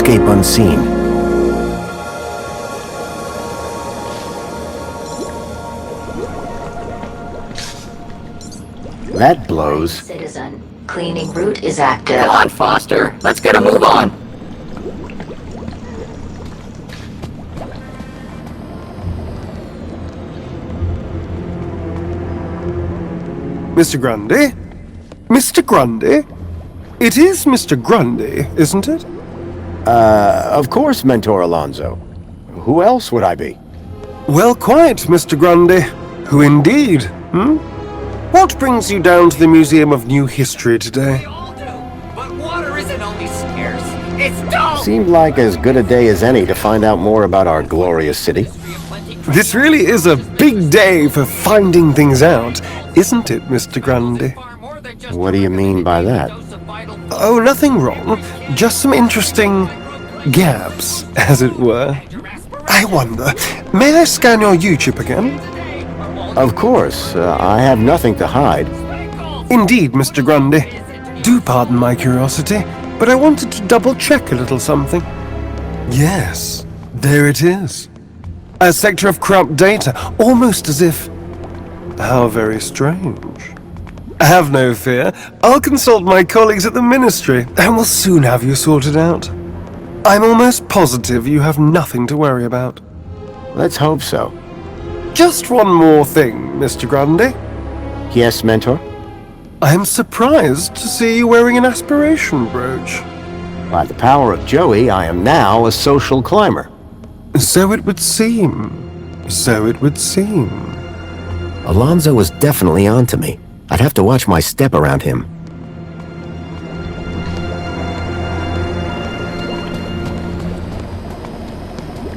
escape unseen. That blows. Citizen, cleaning route is active. Come on, Foster. Let's get a move on. Mr. Grundy? Mr. Grundy? It is Mr. Grundy, isn't it? Of course, Mentor Alonso. Who else would I be? Well, quite, Mr. Grundy. Who indeed, What brings you down to the Museum of New History today? We all do, but water isn't only scarce, it's dull! Seemed like as good a day as any to find out more about our glorious city. This really is a big day for finding things out, isn't it, Mr. Grundy? What do you mean by that? Oh, nothing wrong. Just some interesting gaps, as it were. I wonder, may I scan your U-chip again? Of course, I have nothing to hide. Indeed, Mr. Grundy. Do pardon my curiosity, but I wanted to double-check a little something. Yes, there it is. A sector of corrupt data, almost as if... How very strange. Have no fear. I'll consult my colleagues at the Ministry, and we'll soon have you sorted out. I'm almost positive you have nothing to worry about. Let's hope so. Just one more thing, Mr. Grundy. Yes, Mentor? I am surprised to see you wearing an aspiration brooch. By the power of Joey, I am now a social climber. So it would seem. So it would seem. Alonso was definitely onto me. I'd have to watch my step around him.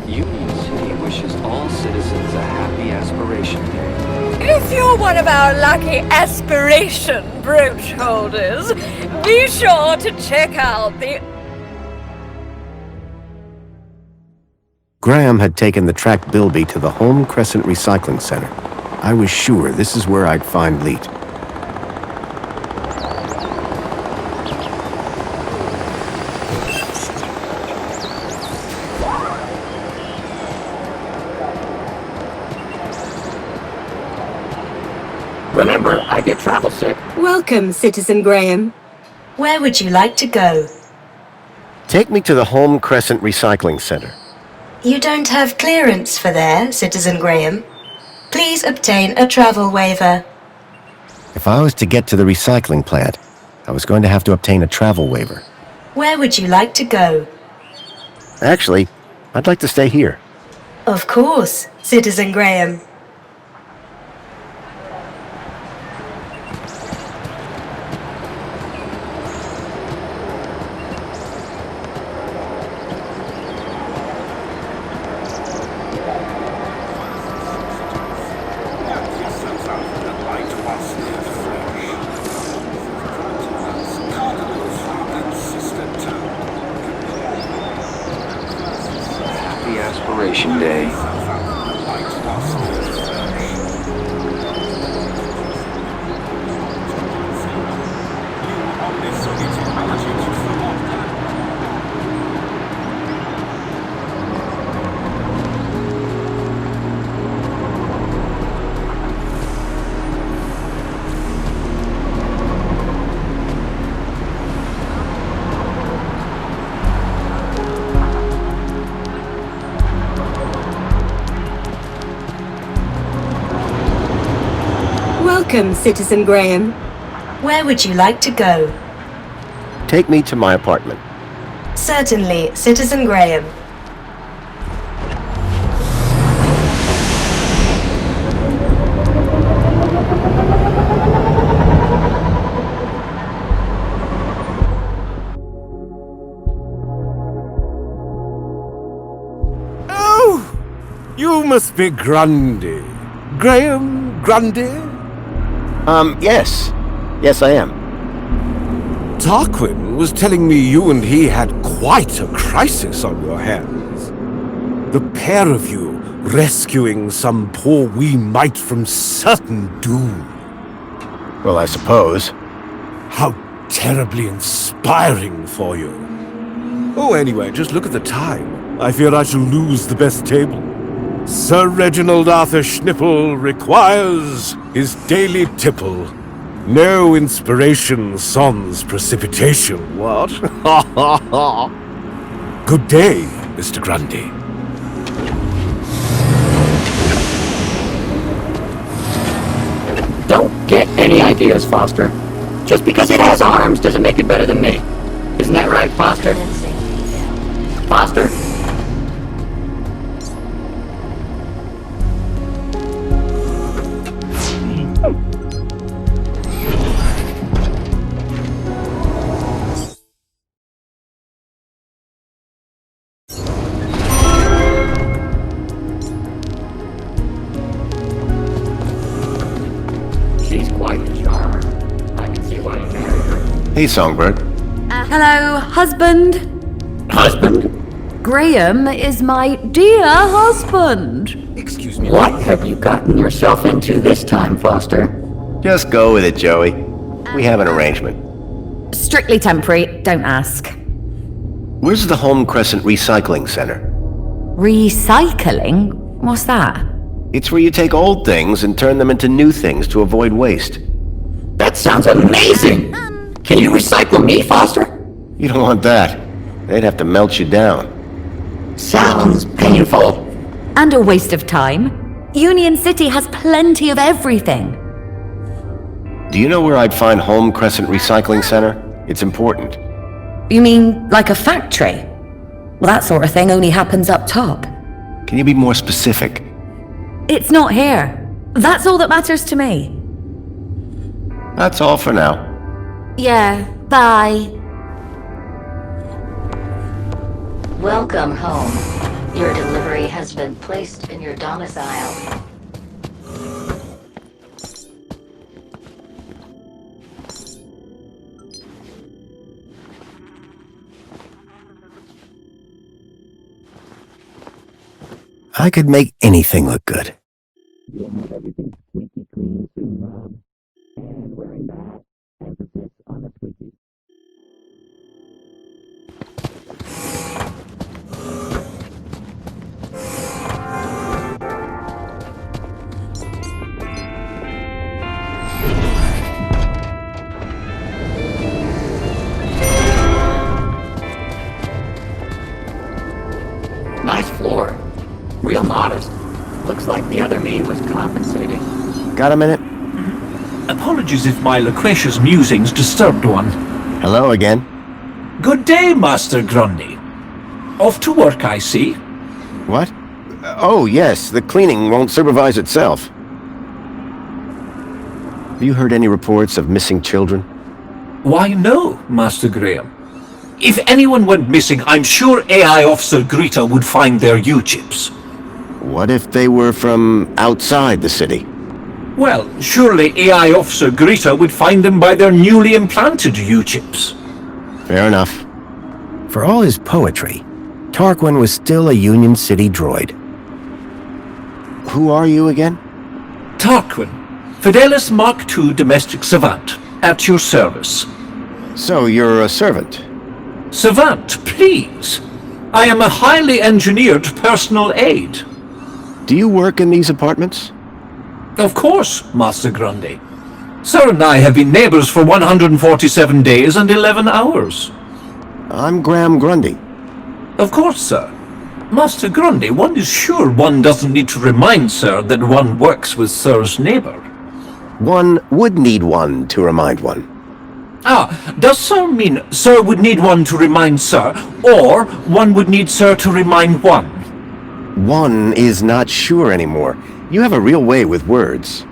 Union City wishes all citizens a happy Aspiration Day. If you're one of our lucky aspiration brooch holders, be sure to check out the... Graham had taken the track Bilby to the Home Crescent Recycling Center. I was sure this is where I'd find Leet. Remember, I get travel sick. Welcome, Citizen Graham. Where would you like to go? Take me to the Home Crescent Recycling Center. You don't have clearance for there, Citizen Graham. Please obtain a travel waiver. If I was to get to the recycling plant, I was going to have to obtain a travel waiver. Where would you like to go? Actually, I'd like to stay here. Of course, Citizen Graham. Happy Aspiration Day. Welcome, Citizen Graham. Where would you like to go? Take me to my apartment. Certainly, Citizen Graham. Oh! You must be Grundy. Graham Grundy? Yes. Yes, I am. Tarquin was telling me you and he had quite a crisis on your hands. The pair of you rescuing some poor wee mite from certain doom. Well, I suppose. How terribly inspiring for you. Oh, anyway, just look at the time. I fear I shall lose the best table. Sir Reginald Arthur Schnipple requires his daily tipple. No inspiration sans precipitation, what? Ha ha ha! Good day, Mr. Grundy. Don't get any ideas, Foster. Just because it has arms doesn't make it better than me. Isn't that right, Foster? Foster? She's quite the charmer. I can see why you married her. Hey, Songbird. Hello, husband. Husband? Graham is my dear husband. Excuse me. What have you gotten yourself into this time, Foster? Just go with it, Joey. We have an arrangement. Strictly temporary, don't ask. Where's the Home Crescent Recycling Center? Recycling? What's that? It's where you take old things and turn them into new things to avoid waste. That sounds amazing! Can you recycle me, Foster? You don't want that. They'd have to melt you down. Sounds painful. And a waste of time. Union City has plenty of everything. Do you know where I'd find Home Crescent Recycling Center? It's important. You mean like a factory? Well, that sort of thing only happens up top. Can you be more specific? It's not here. That's all that matters to me. That's all for now. Yeah, bye. Welcome home. Your delivery has been placed in your domicile. I could make anything look good. You'll have everything squeaky clean soon, Rob. And wearing that, emphasis on the squeaky. Nice floor. Real modest. Looks like the other me was compensating. Got a minute? Apologies if my loquacious musings disturbed one. Hello again. Good day, Master Grundy. Off to work, I see. What? Oh, yes, the cleaning won't supervise itself. Have you heard any reports of missing children? Why, no, Master Graham. If anyone went missing, I'm sure AI Officer Greta would find their U-chips. What if they were from outside the city? Well, surely AI Officer Greta would find them by their newly implanted U-chips. Fair enough. For all his poetry, Tarquin was still a Union City droid. Who are you again? Tarquin, Fidelis Mark II domestic savant, at your service. So you're a servant? Savant, please. I am a highly engineered personal aide. Do you work in these apartments? Of course, Master Grundy. Sir and I have been neighbors for 147 days and 11 hours. I'm Graham Grundy. Of course, sir. Master Grundy, one is sure one doesn't need to remind Sir that one works with Sir's neighbor. One would need one to remind one. Ah, does Sir mean Sir would need one to remind Sir, or one would need Sir to remind one? One is not sure anymore. You have a real way with words.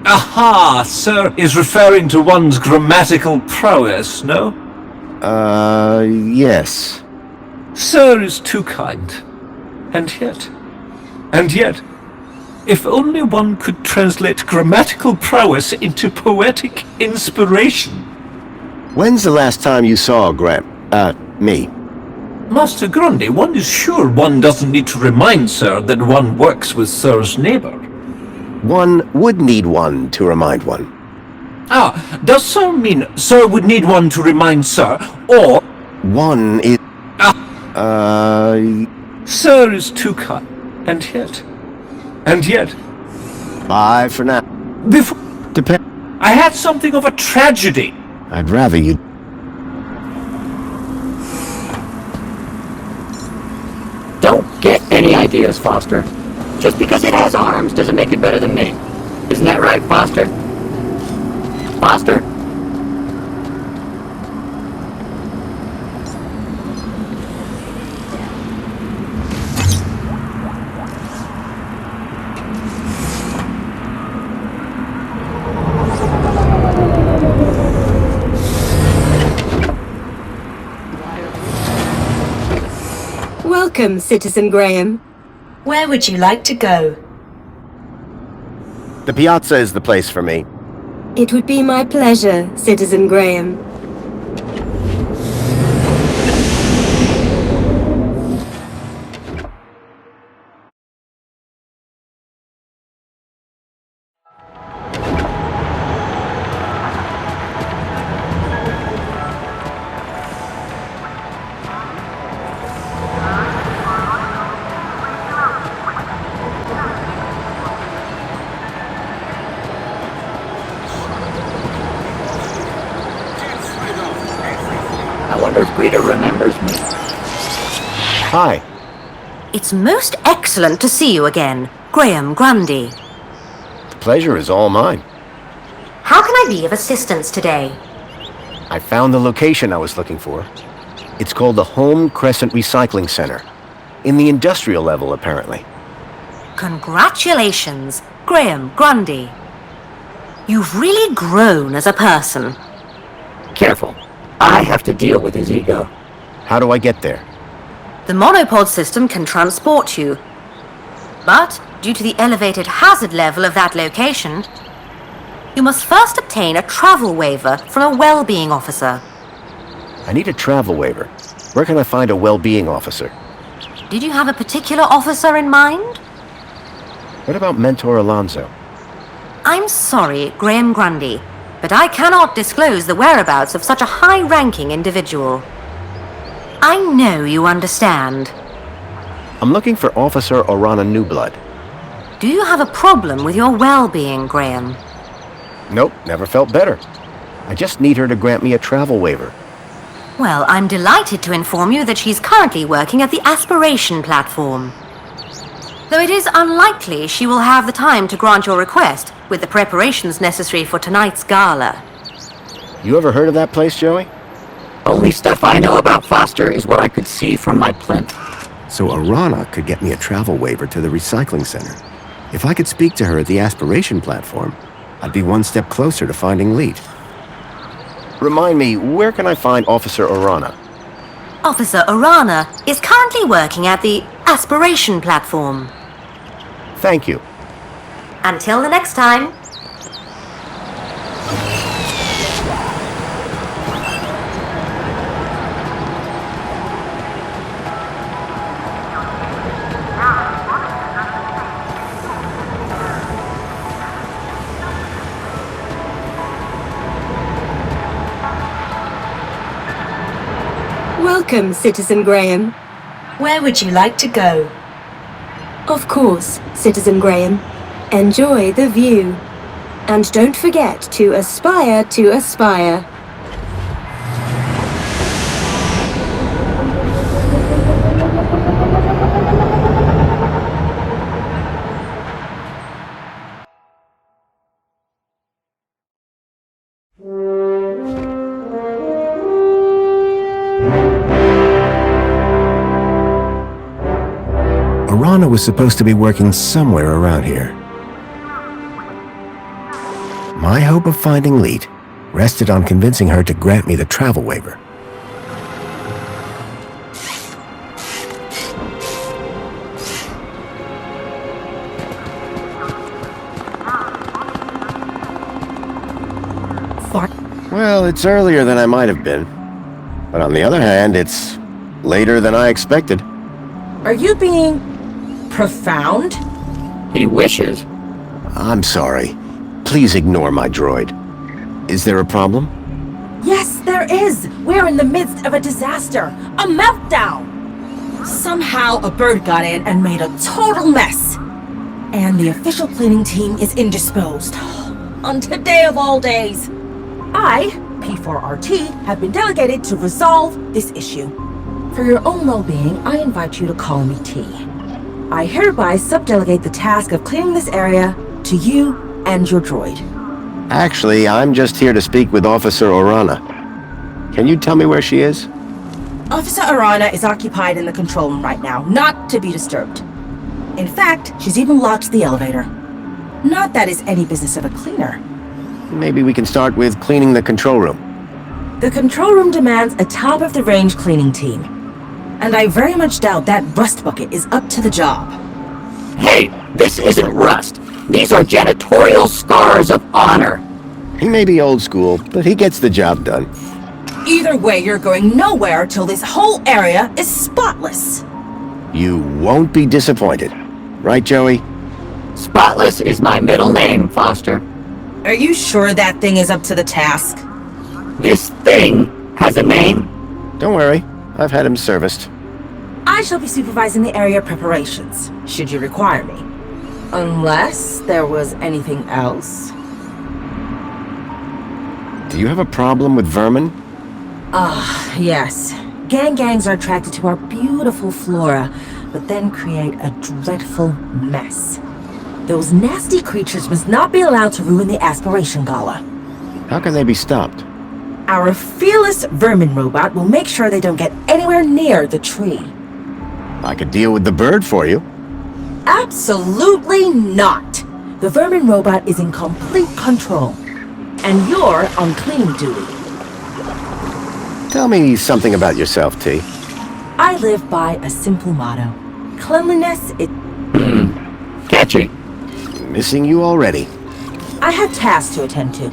Aha, Sir is referring to one's grammatical prowess, no? Yes. Sir is too kind. And yet, if only one could translate grammatical prowess into poetic inspiration. When's the last time you saw me? Master Grundy, one is sure one doesn't need to remind Sir that one works with Sir's neighbor. One would need one to remind one. Ah, does Sir mean Sir would need one to remind Sir, or... One is... Ah, Sir is too kind. And yet, Bye for now. before Depend. I had something of a tragedy. I'd rather you. Don't get any ideas, Foster. Just because it has arms doesn't make it better than me. Isn't that right, Foster? Foster? Welcome, Citizen Graham. Where would you like to go? The piazza is the place for me. It would be my pleasure, Citizen Graham. I wonder if Greta remembers me. Hi. It's most excellent to see you again, Graham Grundy. The pleasure is all mine. How can I be of assistance today? I found the location I was looking for. It's called the Home Crescent Recycling Center. In the industrial level, apparently. Congratulations, Graham Grundy. You've really grown as a person. Careful. I have to deal with his ego. How do I get there? The monopod system can transport you. But, due to the elevated hazard level of that location, you must first obtain a travel waiver from a well-being officer. I need a travel waiver. Where can I find a well-being officer? Did you have a particular officer in mind? What about Mentor Alonso? I'm sorry, Graham Grundy, but I cannot disclose the whereabouts of such a high-ranking individual. I know you understand. I'm looking for Officer Orana Newblood. Do you have a problem with your well-being, Graham? Nope, never felt better. I just need her to grant me a travel waiver. Well, I'm delighted to inform you that she's currently working at the Aspiration platform. Though it is unlikely she will have the time to grant your request with the preparations necessary for tonight's gala. You ever heard of that place, Joey? Only stuff I know about Foster is what I could see from my plinth. So Orana could get me a travel waiver to the recycling center. If I could speak to her at the Aspiration platform, I'd be one step closer to finding Leet. Remind me, where can I find Officer Orana? Officer Orana is currently working at the Aspiration platform. Thank you. Until the next time. Welcome, Citizen Graham. Where would you like to go? Of course, Citizen Graham. Enjoy the view. And don't forget to aspire to aspire. Orana was supposed to be working somewhere around here. My hope of finding Leet rested on convincing her to grant me the travel waiver. Well, it's earlier than I might have been. But on the other hand, it's later than I expected. Are you being profound? He wishes. I'm sorry. Please ignore my droid. Is there a problem? Yes, there is. We're in the midst of a disaster. A meltdown. Somehow a bird got in and made a total mess. And the official cleaning team is indisposed. On today of all days. I, P4RT, have been delegated to resolve this issue. For your own well-being, I invite you to call me T. I hereby subdelegate the task of cleaning this area to you and your droid. Actually, I'm just here to speak with Officer Orana. Can you tell me where she is? Officer Arana is occupied in the control room right now, not to be disturbed. In fact, she's even locked the elevator. Not that it's any business of a cleaner. Maybe we can start with cleaning the control room. The control room demands a top-of-the-range cleaning team. And I very much doubt that rust bucket is up to the job. Hey, this isn't rust. These are janitorial scars of honor. He may be old school, but he gets the job done. Either way, you're going nowhere till this whole area is spotless. You won't be disappointed. Right, Joey? Spotless is my middle name, Foster. Are you sure that thing is up to the task? This thing has a name? Don't worry. I've had him serviced. I shall be supervising the area preparations, should you require me. Unless there was anything else. Do you have a problem with vermin? Yes. Gangs are attracted to our beautiful flora, but then create a dreadful mess. Those nasty creatures must not be allowed to ruin the Aspiration Gala. How can they be stopped? Our fearless vermin robot will make sure they don't get anywhere near the tree. I could deal with the bird for you. Absolutely not! The vermin robot is in complete control. And you're on cleaning duty. Tell me something about yourself, T. I live by a simple motto. Cleanliness, Catchy. Missing you already. I have tasks to attend to.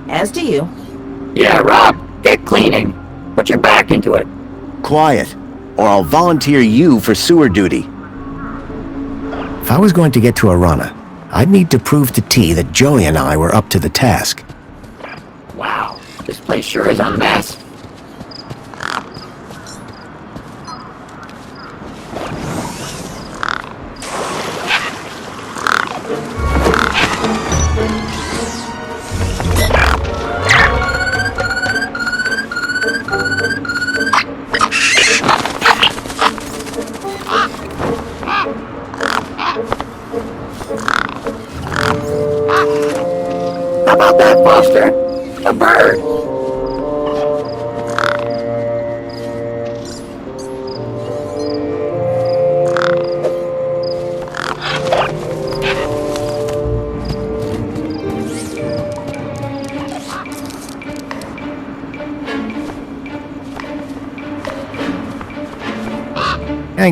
As do you. Yeah, Rob, get cleaning. Put your back into it. Quiet, or I'll volunteer you for sewer duty. If I was going to get to Arana, I'd need to prove to T that Joey and I were up to the task. Wow, this place sure is a mess. How about that, Foster? A bird.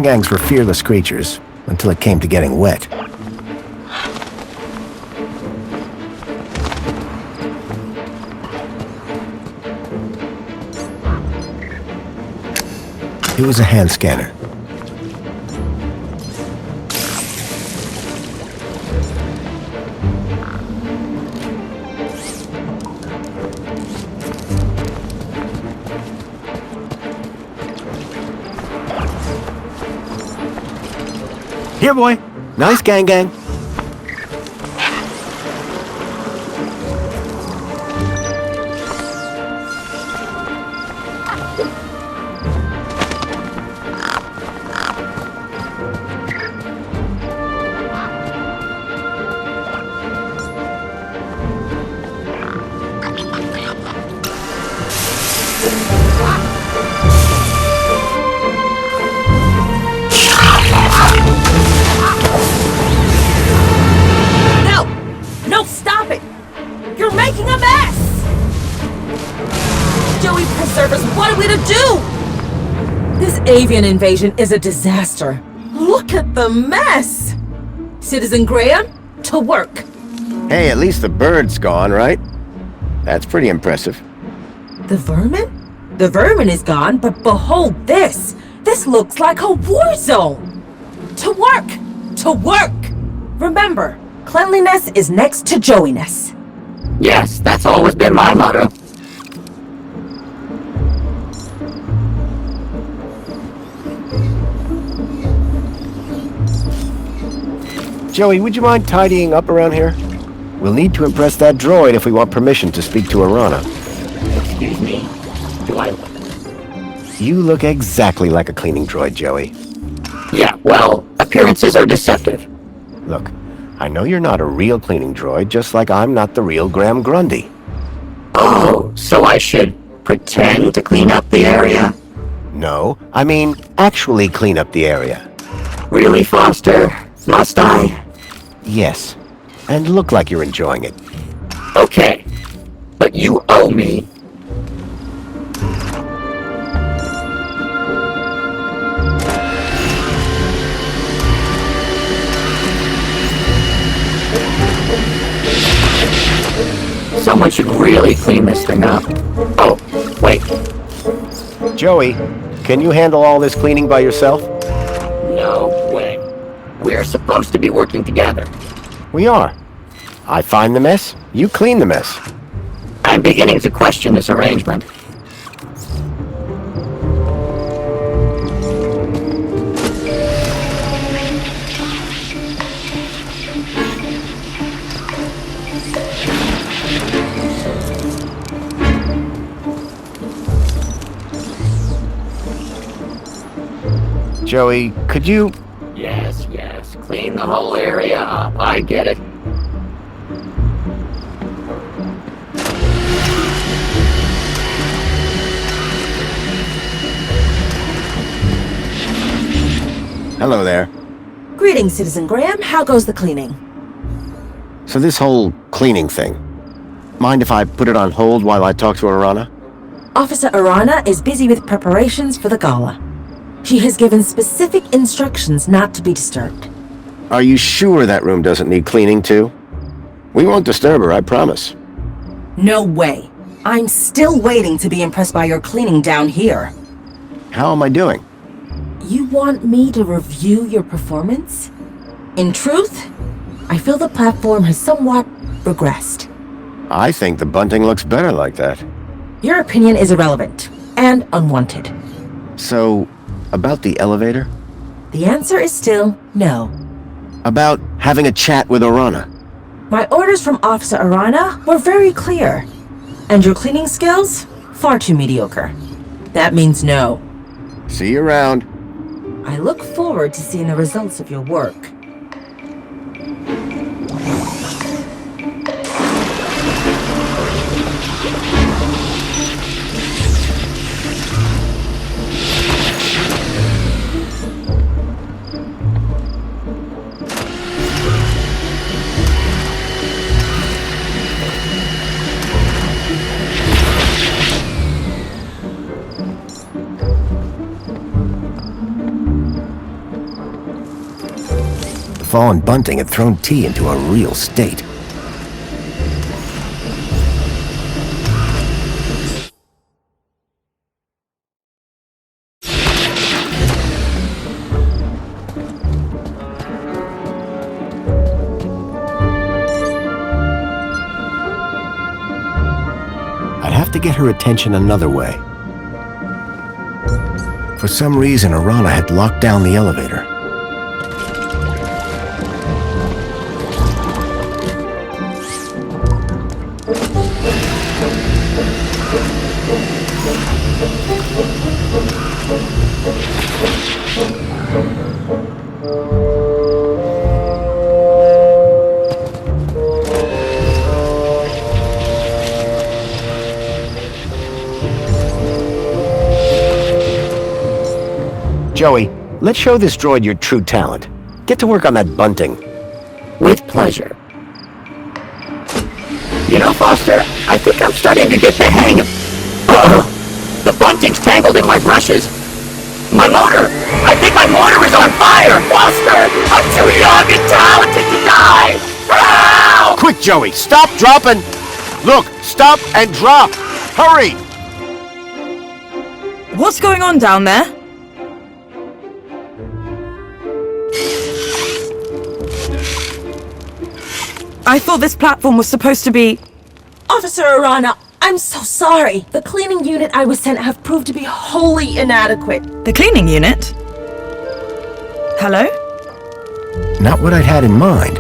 Gangs were fearless creatures, until it came to getting wet. It was a hand scanner. Here, boy. Nice, gang. No, stop it! You're making a mess! Joey Preservers, what are we to do? This avian invasion is a disaster. Look at the mess! Citizen Graham, to work. Hey, at least the bird's gone, right? That's pretty impressive. The vermin? The vermin is gone, but behold this! This looks like a war zone! To work! To work! Remember, cleanliness is next to Joey-ness. Yes, that's always been my motto. Joey, would you mind tidying up around here? We'll need to impress that droid if we want permission to speak to Arana. Excuse me. Do I... You look exactly like a cleaning droid, Joey. Yeah, well, appearances are deceptive. Look, I know you're not a real cleaning droid, just like I'm not the real Graham Grundy. Oh, so I should pretend to clean up the area? No, I mean actually clean up the area. Really, Foster? Must I? Yes, and look like you're enjoying it. Okay, but you owe me. Someone should really clean this thing up. Oh, wait. Joey, can you handle all this cleaning by yourself? No way. We're supposed to be working together. We are. I find the mess, you clean the mess. I'm beginning to question this arrangement. Joey, could you... Yes, clean the whole area up. I get it. Hello there. Greetings, Citizen Graham. How goes the cleaning? So this whole cleaning thing, mind if I put it on hold while I talk to Arana? Officer Arana is busy with preparations for the gala. She has given specific instructions not to be disturbed. Are you sure that room doesn't need cleaning too? We won't disturb her, I promise. No way. I'm still waiting to be impressed by your cleaning down here. How am I doing? You want me to review your performance? In truth, I feel the platform has somewhat regressed. I think the bunting looks better like that. Your opinion is irrelevant and unwanted. So, about the elevator? The answer is still no. About having a chat with Arana? My orders from Officer Arana were very clear. And your cleaning skills? Far too mediocre. That means no. See you around. I look forward to seeing the results of your work. The fallen bunting had thrown T into a real state. I'd have to get her attention another way. For some reason, Arana had locked down the elevator. Joey, let's show this droid your true talent. Get to work on that bunting. With pleasure. You know, Foster, I think I'm starting to get the hang of... The bunting's tangled in my brushes. My motor! I think my motor is on fire! Foster! I'm too young and talented to die! Help! Quick, Joey, stop, dropping! Look, stop and drop! Hurry! What's going on down there? I thought this platform was supposed to be... Officer Arana, I'm so sorry. The cleaning unit I was sent have proved to be wholly inadequate. The cleaning unit? Hello? Not what I'd had in mind,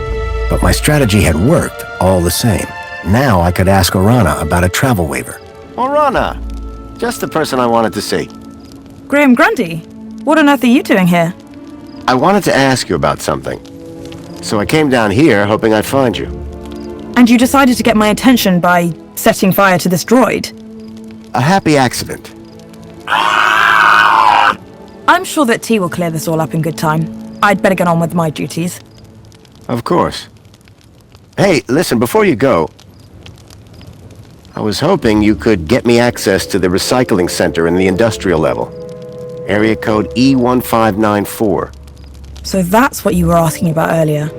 but my strategy had worked all the same. Now I could ask Orana about a travel waiver. Orana! Just the person I wanted to see. Graham Grundy? What on earth are you doing here? I wanted to ask you about something. So I came down here hoping I'd find you. And you decided to get my attention by setting fire to this droid? A happy accident. I'm sure that T will clear this all up in good time. I'd better get on with my duties. Of course. Hey, listen, before you go, I was hoping you could get me access to the recycling center in the industrial level. Area code E1594. So that's what you were asking about earlier.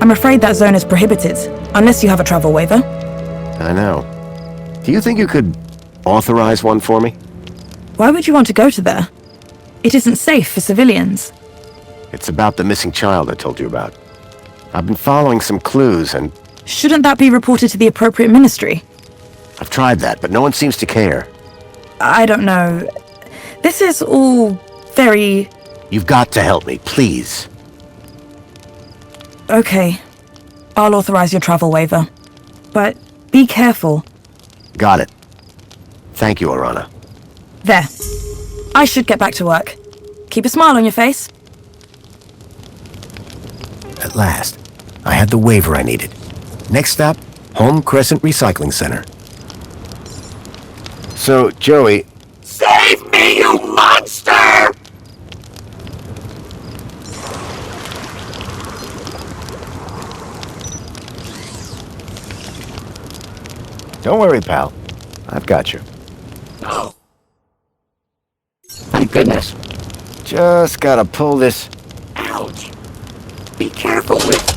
I'm afraid that zone is prohibited, unless you have a travel waiver. I know. Do you think you could authorize one for me? Why would you want to go to there? It isn't safe for civilians. It's about the missing child I told you about. I've been following some clues and... Shouldn't that be reported to the appropriate ministry? I've tried that, but no one seems to care. I don't know. This is all very... You've got to help me, please. Okay. I'll authorize your travel waiver. But be careful. Got it. Thank you, Orana. There. I should get back to work. Keep a smile on your face. At last, I had the waiver I needed. Next stop, Home Crescent Recycling Center. So, Joey... Save me, you monster! Don't worry, pal. I've got you. Oh. Thank goodness. Just gotta pull this... Ouch. Be careful with...